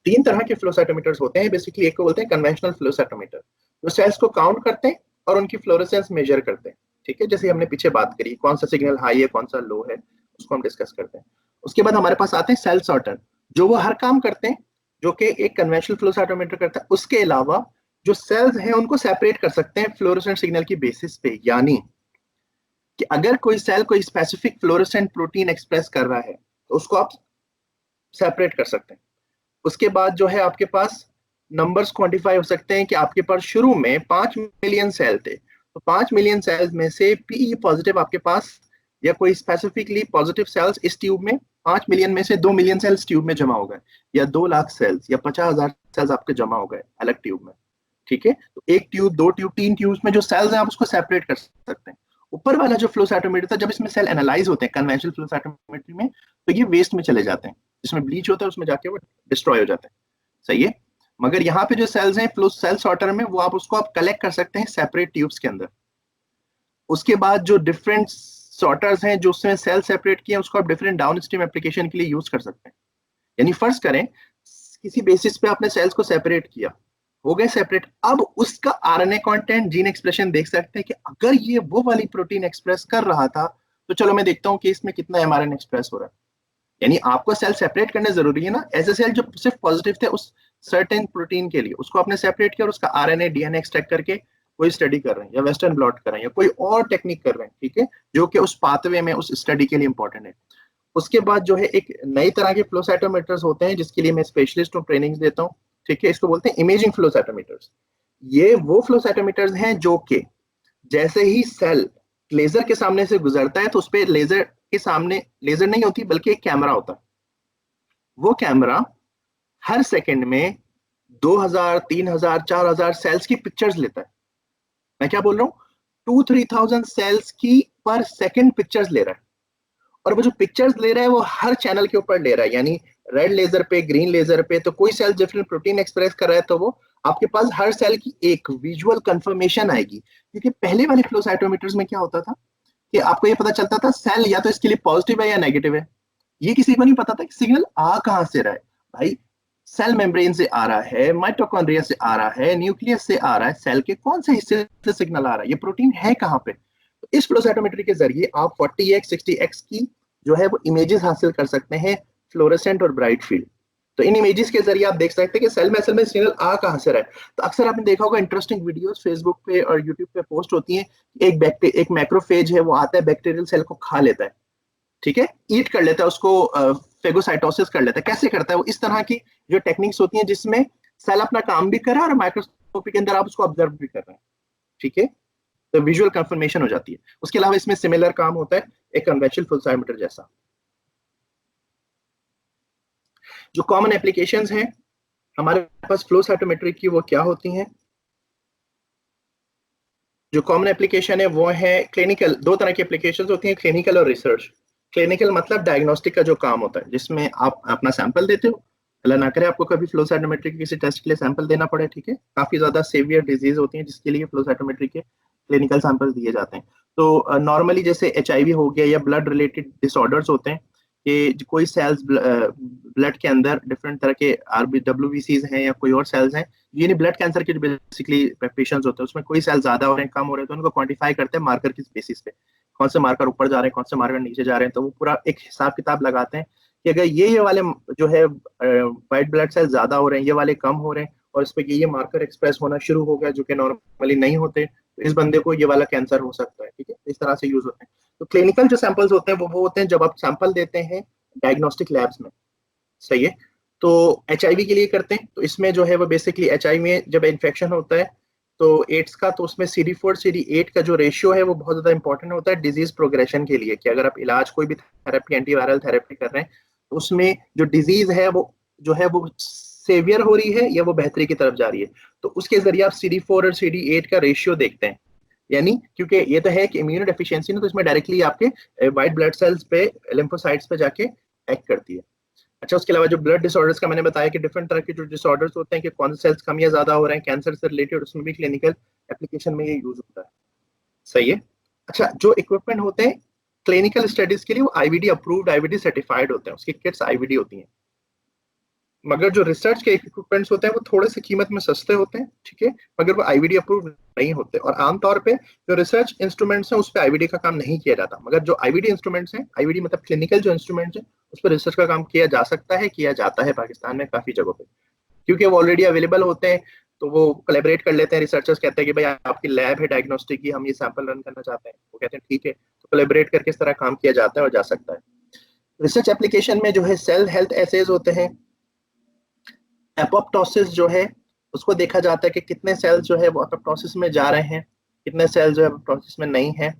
तीन तरह के फ्लो साइटोमीटर्स होते हैं बेसिकली। एक को बोलते हैं कन्वेंशनल फ्लो साइटोमीटर, जो सेल्स को काउंट करते हैं और उनकी फ्लोरेसेंस मेजर करते हैं। ठीक है, जैसे हमने पीछे बात करी, कौन सा सिग्नल हाई है कौन सा लो है, उसको हम डिस्कस करते हैं। उसके बाद हमारे पास आते हैं सेल सॉर्टर, जो वो हर काम करते हैं जो कि एक कन्वेंशनल फ्लो साइटोमीटर करता है। उसके अलावा जो सेल्स हैं उनको सेपरेट कर सकते हैं फ्लोरोसेंट सिग्नल की बेसिस पे, यानी कि अगर कोई सेल कोई स्पेसिफिक फ्लोरोसेंट प्रोटीन एक्सप्रेस कर रहा है तो उसको आप सेपरेट कर सकते हैं। उसके बाद जो है आपके पास नंबर्स क्वांटिफाई हो सकते हैं कि आपके पास शुरू में 5 मिलियन सेल थे, तो 5 मिलियन सेल्स में से पी पॉजिटिव आपके पास या कोई स्पेसिफिकली पॉजिटिव सेल्स इस ट्यूब में, 5 मिलियन में से 2 मिलियन सेल्स ट्यूब में जमा हो गए, या 2 लाख सेल्स या 50,000 सेल्स आपके जमा हो गए अलग ट्यूब में। ठीक है, तो एक ट्यूब, दो ट्यूब, तीन ट्यूब्स में जो सेल्स हैं आप उसको सेपरेट कर सकते हैं। ऊपर वाला जो फ्लो साइटोमीटर था, जब इसमें सेल एनालाइज होते हैं कन्वेंशनल फ्लो साइटोमेट्री में, तो ये वेस्ट में चले जाते हैं, जिसमें ब्लीच होता है उसमें जाके वो डिस्ट्रॉय हो जाते हैं। सही है, मगर यहाँ पे जो सेल्स हैं फ्लो सेल सॉर्टर में, वो आप उसको आप कलेक्ट कर सकते हैं सेपरेट ट्यूब्स के अंदर। उसके बाद जो डिफरेंट सॉर्टर्स हैं जो उसमें सेल सेपरेट किए, उसको आप डिफरेंट डाउन स्ट्रीम एप्लीकेशन के लिए यूज कर सकते हैं। यानी फर्ज करें किसी बेसिस पे आपने सेल्स को सेपरेट किया, हो गए सेपरेट, अब उसका आरएनए कंटेंट, जीन एक्सप्रेशन देख सकते हैं कि अगर ये वो वाली प्रोटीन एक्सप्रेस कर रहा था तो चलो मैं देखता हूँ कि इसमें कितना एमआरएनए एक्सप्रेस हो रहा है। यानी आपको सेल सेपरेट करने जरूरी है ना, ऐसे सेल जो सिर्फ पॉजिटिव थे उस सर्टेन प्रोटीन के लिए, उसको आपने सेपरेट किया और उसका आरएनए डीएनए एक्सट्रैक्ट करके कोई स्टडी कर रहे हैं या वेस्टर्न ब्लॉट कर रहे हैं या कोई और टेक्निक कर रहे हैं, ठीक है, जो कि उस पाथवे में उस स्टडी के लिए इंपॉर्टेंट है। उसके बाद जो है एक नई तरह के फ्लो साइटोमीटर्स होते हैं जिसके लिए मैं स्पेशलिस्ट हूँ, ट्रेनिंग देता हूँ। ठीक है, इसको बोलते हैं इमेजिंग फ्लो साइटोमीटर्स। ये वो फ्लो साइटोमीटर्स हैं जो कि जैसे ही सेल लेजर के सामने से गुजरता है तो उस पर लेजर के सामने लेजर नहीं होती बल्कि एक कैमरा होता है। वो कैमरा हर सेकंड में 2000, 3000, 4000 सेल्स की पिक्चर्स लेता है। मैं क्या बोल रहा हूँ, 2-3,000 सेल्स की पर सेकंड पिक्चर्स ले रहा है। और वो जो पिक्चर्स ले रहा है वो हर चैनल के ऊपर ले रहा है, यानी रेड लेजर पे, ग्रीन लेजर पे, तो कोई सेल डिफरेंट प्रोटीन एक्सप्रेस कर रहा है तो वो आपके पास हर सेल की एक विजुअल कंफर्मेशन आएगी। क्योंकि पहले वाले फ्लो साइटोमीटर्स में क्या होता था कि आपको ये पता चलता था सेल या तो इसके लिए पॉजिटिव है या नेगेटिव है, ये किसी को नहीं पता था कि सिग्नल आ कहां से रहा है। भाई सेल मेम्ब्रेन से आ रहा है, माइटोकॉन्ड्रिया से आ रहा है, न्यूक्लियस से आ रहा है, सेल के कौन से हिस्से से सिग्नल आ रहा है, ये प्रोटीन है कहां पे। तो इस फ्लो साइटोमेट्री के जरिए आप 40x 60x की जो है वो इमेजेस हासिल कर सकते हैं, फ्लोरेसेंट और ब्राइट फील्ड। तो इन इमेजेस के जरिए आप देख सकते हैं कि सेल में असल में सिग्नल आ कहां से रहा है। तो अक्सर आपने देखा होगा इंटरेस्टिंग वीडियोस फेसबुक पे और यूट्यूब पे पोस्ट होती हैं, एक मैक्रोफेज है वो आता है बैक्टीरियल सेल को खा लेता है, ठीक है, ईट कर लेता है उसको, फेगोसाइटोसिस कर लेता है। कैसे करता है वो, इस तरह की जो टेक्निक्स होती हैं जिसमें सेल अपना काम भी कर रहा है और माइक्रोस्कोपी के अंदर आप उसको ऑब्जर्व भी कर रहे हैं। ठीक है, तो विजुअल कंफर्मेशन हो जाती है। उसके अलावा इसमें सिमिलर काम होता है एक कन्वेंशनल फ्लो साइटोमीटर जैसा। जो कॉमन एप्लीकेशंस हैं हमारे पास फ्लो साइटोमेट्री की वो क्या होती हैं? जो कॉमन एप्लीकेशन है वो है क्लिनिकल। दो तरह की एप्लीकेशंस होती हैं, क्लिनिकल और रिसर्च। क्लिनिकल मतलब डायग्नोस्टिक का जो काम होता है, जिसमें आप अपना सैंपल देते हो, अल्लाह ना करे आपको कभी फ्लो साइटोमेट्री के किसी टेस्ट के लिए सैंपल देना पड़े, ठीक है, काफी ज्यादा सीवियर डिजीज होती है जिसके लिए फ्लो साइटोमेट्री के क्लिनिकल सैंपल्स दिए जाते हैं। तो नॉर्मली जैसे HIV हो गया या ब्लड रिलेटेड डिसऑर्डर्स होते हैं कि कोई सेल्स ब्लड के अंदर डिफरेंट तरह के RBWBCs हैं या कोई और सेल्स हैं, ये ब्लड कैंसर के जो बेसिकली पेशेंट्स होते हैं उसमें कोई सेल ज्यादा हो रहे हैं कम हो रहे हैं, तो उनको क्वांटिफाई करते हैं मार्कर की बेसिस पे, कौन से मार्कर ऊपर जा रहे हैं कौन से मार्कर नीचे जा रहे हैं, तो वो पूरा एक हिसाब किताब लगाते हैं कि अगर ये वाले जो है वाइट ब्लड सेल ज्यादा हो रहे हैं, ये वाले कम हो रहे हैं, और इस पे ये मार्कर एक्सप्रेस होना शुरू हो गया जो कि नॉर्मली नहीं होते, तो इस बंदे को ये वाला कैंसर हो सकता है। ठीक है, इस तरह से यूज होते हैं। तो क्लिनिकल जो सैंपल्स होते हैं वो होते हैं जब आप सैंपल देते हैं डायग्नोस्टिक लैब्स में। सही है। तो HIV के लिए करते हैं, तो इसमें जो है वो बेसिकली HIV में जब इन्फेक्शन होता है तो एड्स का, तो उसमें CD4 CD8 का जो रेशियो है वो बहुत ज्यादा इंपॉर्टेंट होता है डिजीज प्रोग्रेशन के लिए, कि अगर आप इलाज कोई भी थेरेपी एंटीवायरल थेरेपी कर रहे हैं तो उसमें जो डिजीज है वो जो है वो सेवियर हो रही है या वो बेहतरी की तरफ जा रही है, तो उसके जरिए आप CD4 और CD8 का रेशियो देखते हैं। यानी क्योंकि ये तो है कि इम्यूनो डेफिशिएंसी ना, तो इसमें डायरेक्टली आपके व्हाइट ब्लड सेल्स पे लिम्फोसाइट्स पे जाके एक्ट करती है। अच्छा, उसके अलावा जो ब्लड डिसऑर्डर्स का मैंने बताया कि डिफरेंट तरह के जो डिसऑर्डर्स होते हैं कि कौन से सेल्स कम या ज्यादा हो रहे हैं कैंसर से रिलेटेड, उसमें भी क्लिनिकल एप्लीकेशन में ये यूज होता है। सही है। अच्छा, जो इक्विपमेंट होते हैं क्लिनिकल स्टडीज के लिए वो IVD अप्रूव्ड IVD सर्टिफाइड होते हैं, उसकी किट्स IVD होती हैं। मगर जो रिसर्च के इक्विपमेंट्स होते हैं वो थोड़े से कीमत में सस्ते होते हैं, ठीक है, मगर वो IVD अप्रूव नहीं होते, और आमतौर पे जो रिसर्च इंस्ट्रूमेंट्स हैं उस पर IVD का काम नहीं किया जाता, मगर जो IVD इंस्ट्रूमेंट्स हैं, IVD मतलब क्लिनिकल जो इंस्ट्रूमेंट्स हैं, उस पर रिसर्च का काम किया जा सकता है, किया जाता है पाकिस्तान में काफी जगहों पे, क्योंकि वो ऑलरेडी अवेलेबल होते हैं। तो वो कोलैबोरेट कर लेते हैं, रिसर्चर्स कहते हैं कि भाई आपकी लैब है डायग्नोस्टिक की, हम ये सैंपल रन करना चाहते हैं, वो कहते हैं ठीक है, तो कोलैबोरेट करके इस तरह काम किया जाता है और जा सकता है। रिसर्च एप्लीकेशन में जो है सेल हेल्थ एसेज होते हैं, एपोप्टोसिस जो है उसको देखा जाता है कि कितने सेल्स जो है वो एपोप्टोसिस में जा रहे हैं, कितने सेल्स जो है एपोप्टोसिस में नहीं है।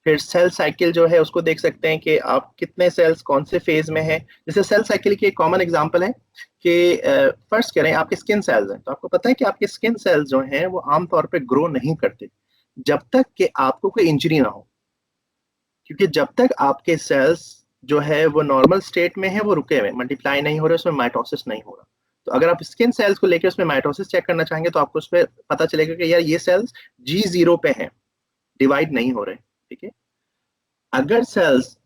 फिर सेल साइकिल जो है उसको देख सकते हैं कि आप कितने सेल्स कौन से फेज में है। जैसे सेल साइकिल की एक कॉमन एग्जांपल है कि फर्स्ट करें आपके स्किन सेल्स हैं, तो आपको पता है कि आपके स्किन सेल्स जो हैं वो आमतौर पे ग्रो नहीं करते जब तक कि आपको कोई इंजरी ना हो, क्योंकि जब तक आपके सेल्स जो है वो नॉर्मल स्टेट में है, वो रुके हुए मल्टीप्लाई नहीं हो रहे, उसमें माइटोसिस नहीं हो रहा। तो अगर आप स्किन सेल्स को लेकर उसमें माइटोसिस चेक करना चाहेंगे तो आपको उस पर पता चलेगा कि यार ये सेल्स G0 पे हैं, डिवाइड नहीं हो रहे। ठीक है, अगर सेल्स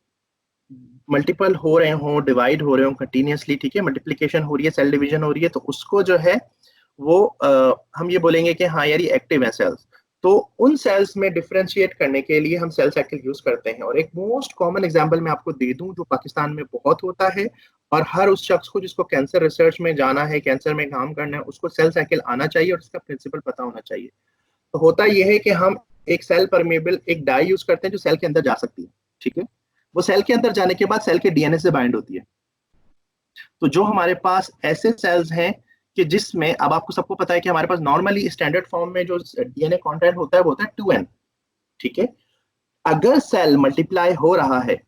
मल्टीपल हो रहे हो, डिवाइड हो रहे हो कंटिन्यूसली, ठीक है, मल्टीप्लिकेशन हो रही है, सेल डिवीजन हो रही है, तो उसको जो है वो हम ये बोलेंगे कि हाँ यार ये एक्टिव है सेल्स। तो उन सेल्स में डिफरेंशिएट करने के लिए हम सेल साइकिल यूज करते हैं। और एक मोस्ट कॉमन एग्जांपल मैं आपको दे दूं जो पाकिस्तान में बहुत होता है, और हर उस शख्स को जिसको कैंसर रिसर्च में जाना है, कैंसर में काम करना है, उसको सेल साइकिल आना चाहिए और उसका प्रिंसिपल पता होना चाहिए। तो होता यह है कि हम एक सेल परमेबल एक डाई यूज करते हैं जो सेल के अंदर जा सकती है। ठीक है, वो सेल के अंदर जाने के बाद सेल के DNA से बाइंड होती है। तो जो हमारे पास ऐसे सेल्स हैं कि जिसमें अब आपको सबको पता है कि हमारे पास नॉर्मली स्टैंडर्ड फॉर्म में जो DNA कंटेंट होता है वो होता है 2n। ठीक है, अगर सेल मल्टीप्लाई हो रहा है,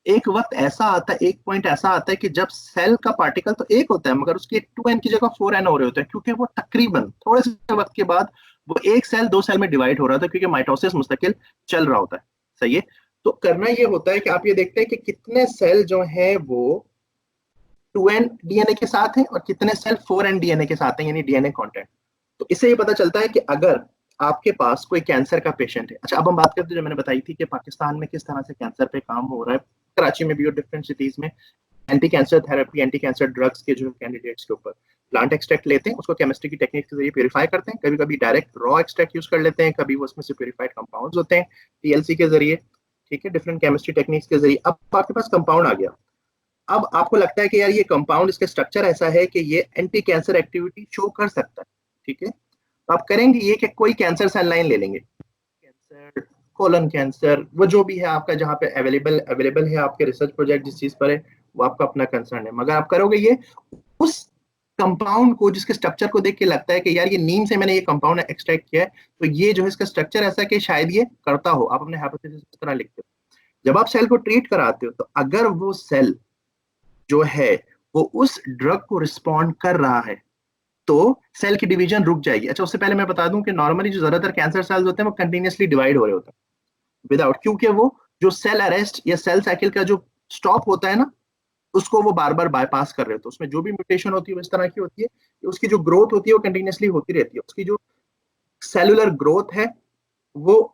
एक वक्त ऐसा आता है, एक पॉइंट ऐसा आता है कि जब सेल का पार्टिकल तो एक होता है मगर उसके 2n की जगह 4n हो रहे होते हैं, क्योंकि वो तकरीबन थोड़े से वक्त के बाद वो एक सेल दो सेल में डिवाइड हो रहा था, क्योंकि माइटोसिस मुस्तकिल चल रहा होता है। सही है। तो करना ये होता है कि आप ये देखते हैं कि कितने सेल जो हैं वो 2n DNA के साथ हैं और कितने सेल 4n DNA के साथ हैं, यानी DNA कंटेंट। तो इससे ये पता चलता है कि अगर आपके पास कोई कैंसर का पेशेंट है। अच्छा, अब हम बात करते हैं जो मैंने बताई थी कि पाकिस्तान में किस तरह से कैंसर पे काम हो रहा है, कराची में भी और डिफरेंट सिटीज में anti cancer therapy, anti cancer drugs के जो कैंडिडेट्स के ऊपर प्लांट एक्सट्रैक्ट लेते हैं, उसको केमिस्ट्री की टेक्निक के जरिए प्योरीफाई करते हैं, कभी कभी डायरेक्ट रॉ एक्सट्रैक्ट यूज कर लेते हैं, कभी वो उसमें से प्योरीफाइड कंपाउंड्स होते हैं TLC के जरिए। ठीक है, डिफरेंट केमिस्ट्री टेक्निक्स के जरिए अब आपके पास कंपाउंड आ गया। अब आपको लगता है कि यार ये कंपाउंड, इसका स्ट्रक्चर ऐसा है कि ये एंटी कैंसर एक्टिविटी शो कर सकता है। ठीक है, तो आप करेंगे ये कि कोई कैंसर सेल लाइन ले लेंगे, कैंसर, कोलन कैंसर, वो जो भी है आपका जहाँ पे अवेलेबल है आपके रिसर्च प्रोजेक्ट जिस चीज पर है वो आपका अपना कंसर्न है, मगर आप करोगे ये उस कंपाउंड को जिसके स्ट्रक्चर को देख के लगता है कि यार ये नीम से मैंने ये कंपाउंड एक्सट्रैक्ट किया है, तो ये जो है इसका स्ट्रक्चर ऐसा है कि शायद ये करता हो, आप अपने हाइपोथेसिस इस तरह लिखते हो। जब आप सेल को ट्रीट कराते हो तो अगर वो सेल जो है वो उस ड्रग को रिस्पॉन्ड कर रहा है तो सेल की डिवीजन रुक जाएगी। अच्छा, उससे पहले मैं बता दूं कि नॉर्मली जो ज्यादातर कैंसर सेल्स होते हैं वो कंटिन्यूसली डिवाइड हो रहे होते हैं विदाउट, क्योंकि वो जो सेल अरेस्ट या सेल साइकिल का जो स्टॉप होता है ना उसको वो बार बार बाईपास कर रहे होते हैं। उसमें जो भी म्यूटेशन होती है वो इस तरह की होती है कि उसकी जो ग्रोथ होती है वो कंटिन्यूसली होती रहती है, उसकी जो सेलुलर ग्रोथ है वो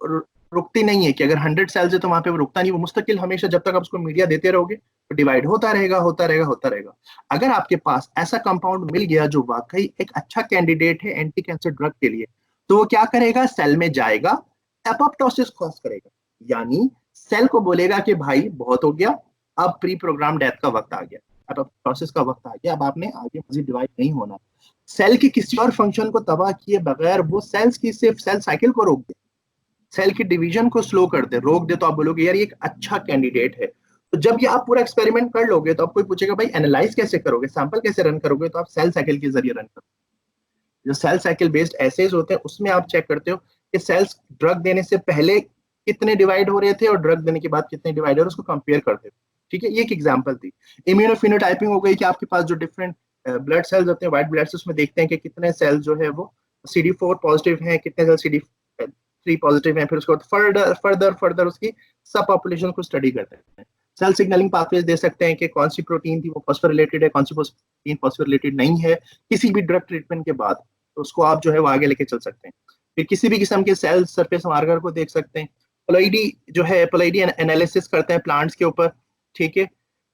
रुकती नहीं है कि अगर 100 सेल्स है तो वहां पे वो रुकता नहीं, वो मुस्तकिल हमेशा जब तक आप उसको मीडिया देते रहोगे तो डिवाइड होता रहेगा होता रहेगा होता रहेगा। अगर आपके पास ऐसा कंपाउंड मिल गया जो वाकई एक अच्छा कैंडिडेट है एंटी कैंसर ड्रग के लिए, तो वो क्या करेगा, सेल में जाएगा, एपोप्टोसिस कॉज करेगा, यानी सेल को बोलेगा कि भाई बहुत हो गया, अब प्री प्रोग्राम डेथ का वक्त आ गया, एपोप्टोसिस का वक्त आ गया, अब आपने आगे मजीद डिवाइड नहीं होना। सेल के किसी और फंक्शन को तबाह किए बगैर वो सेल्स की सिर्फ सेल साइकिल को रोक दे, सेल की डिवीजन को स्लो कर दे, रोक दे, तो आप बोलोगे यार ये एक अच्छा कैंडिडेट है। तो जब ये आप पूरा एक्सपेरिमेंट कर लोगे तो आप कोई पूछेगा भाई एनालाइज कैसे करोगे, सैंपल कैसे रन करोगे, तो आप सेल साइकिल के जरिए रन करोगे। जो सेल साइकिल बेस्ड एसेज होते हैं उसमें आप चेक करते हो कि सेल्स ड्रग देने से पहले कितने डिवाइड हो रहे थे और ड्रग देने के बाद कितने डिवाइड हो रहे, उसको कंपेयर करते थे। ठीक है, ये एक एग्जांपल थी। इम्यूनोफिनोटाइपिंग हो गई कि आपके पास जो डिफरेंट ब्लड सेल्स होते हैं, व्हाइट ब्लड सेल्स में देखते हैं कि कितने सेल्स जो है वो CD4 पॉजिटिव हैं, कितने सेल CD3 पॉजिटिव हैं, फिर उसके बाद फर्दर फर्दर फर्दर उसकी सब पॉपुलेशन को स्टडी करते हैं। सेल सिग्नलिंग पाथवेज दे सकते हैं कि कौन सी प्रोटीन थी वो फॉस्फोरिलेटेड है, कौन सी प्रोटीन फॉस्फोरिलेटेड नहीं है, किसी भी ड्रग ट्रीटमेंट के बाद, तो उसको आप जो है वो आगे लेके चल सकते हैं। फिर किसी भी किस्म के सेल सरफेस मार्कर को देख सकते हैं। पोलाइडी जो है, पोलाइडी एनालिसिस करते हैं प्लांट्स के ऊपर। ठीक है,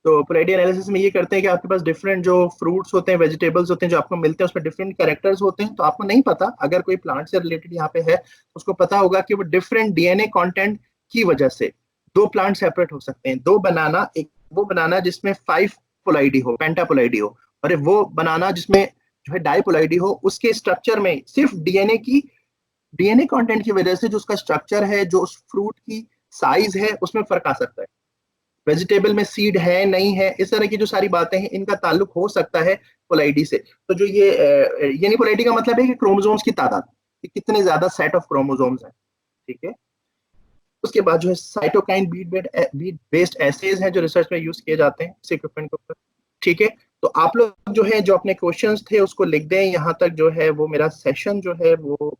तो पोलाइडी एनालिसिस में ये करते हैं कि आपके पास डिफरेंट जो फ्रूट्स होते हैं, वेजिटेबल्स होते हैं जो आपको मिलते हैं, उसमें डिफरेंट कैरेक्टर्स होते हैं। तो आपको नहीं पता, अगर कोई प्लांट से रिलेटेड यहाँ पे है तो उसको पता होगा कि वो डिफरेंट DNA कंटेंट की वजह से दो प्लांट सेपरेट हो सकते हैं। दो बनाना, एक वो बनाना जिसमें 5 पोलाइडी हो, पेंटापोलाइडी हो, और वो बनाना जिसमें जो है डाइपोलाइडी हो, उसके स्ट्रक्चर में सिर्फ डीएनए कंटेंट की वजह से जो उसका स्ट्रक्चर है, जो उस फ्रूट की साइज है, उसमें फर्क आ सकता है। वेजिटेबल में सीड है नहीं है, इस तरह की जो सारी बातें हैं इनका ताल्लुक हो सकता है पोलाइडी से। तो जो ये नहीं, पोलाइडी का मतलब है कि क्रोमोसोम्स की तादाद, कि कितने ज्यादा सेट ऑफ क्रोमोसोम्स हैं। ठीक है, उसके बाद जो है साइटोकाइन बीट बेस्ड एसेज हैं जो रिसर्च में यूज किए जाते हैं इस इक्विपमेंट के ऊपर। ठीक है, तो आप लोग जो है जो अपने क्वेश्चंस थे उसको लिख दें। यहाँ तक जो है वो मेरा सेशन जो है वो